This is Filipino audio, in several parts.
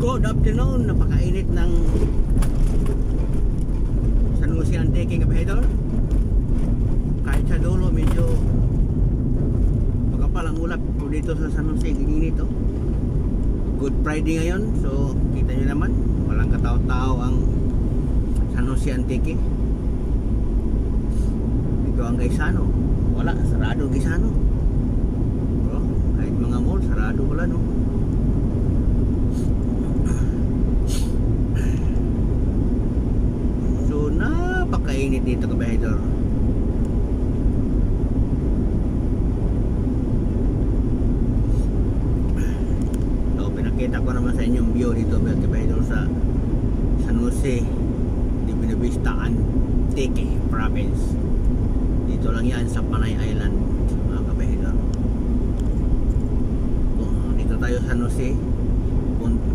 Good afternoon, napakainit ng San Jose Antique Kabahidol. Kahit sa dulo medyo magkapal ang ulap po dito sa San Jose, ginginit to. Good Friday ngayon, so kita nyo naman walang katao-tao ang San Jose Antique. Ito ang Gaisano, wala, sarado Gaisano. Bro, kahit mga mall, sarado wala, no. So napakainit dito Kabahidol. So pinakita ko naman sa inyong view dito Kabahidol sa San Jose de Buenavista Antique Province. Dito lang yan sa Panay Island mga Kabahidol. Dito tayo sa San Jose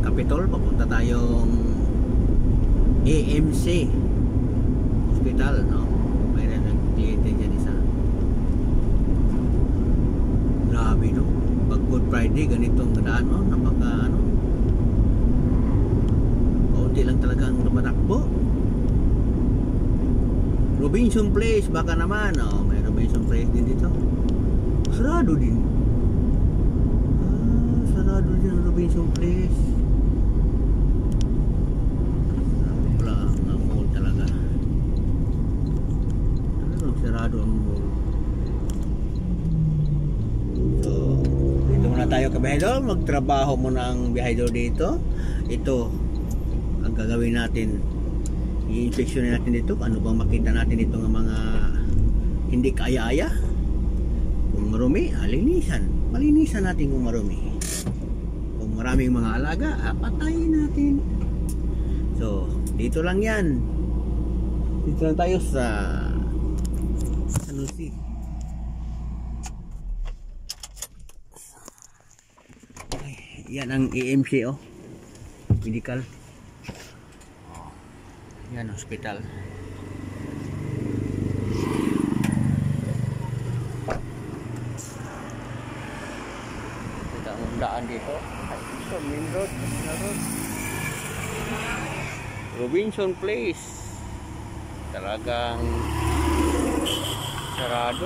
Capitol, papunta tayong AMC Hospital, no? Mayroon ng kliyente dyan isa. Grabe, no? Pag Good Friday, ganitong daan, no? Napaka, ano? Kaunti lang talagang tumatakbo. Robinson Place, baka naman, no? May Robinson Place din dito. Sarado din. Sarado din ang Robinson Place. Sarado ang mall. So, dito muna tayo Kabahidol. Magtrabaho muna ang Kabahidol dito. Ito ang gagawin natin. I-inspeksyonin natin dito. Ano bang makita natin dito ng mga hindi kaaya-aya. Kung marumi, halinisan. Malinisan natin kung marumi. Kung maraming mga alaga, patayin natin. So, dito lang yan. Dito lang tayo sa San Jose. Yan ang AMC, oh. Medical. Yan, hospital. Kita ang daan dito. Ito, main road. Robinson Place. Talagang sarado.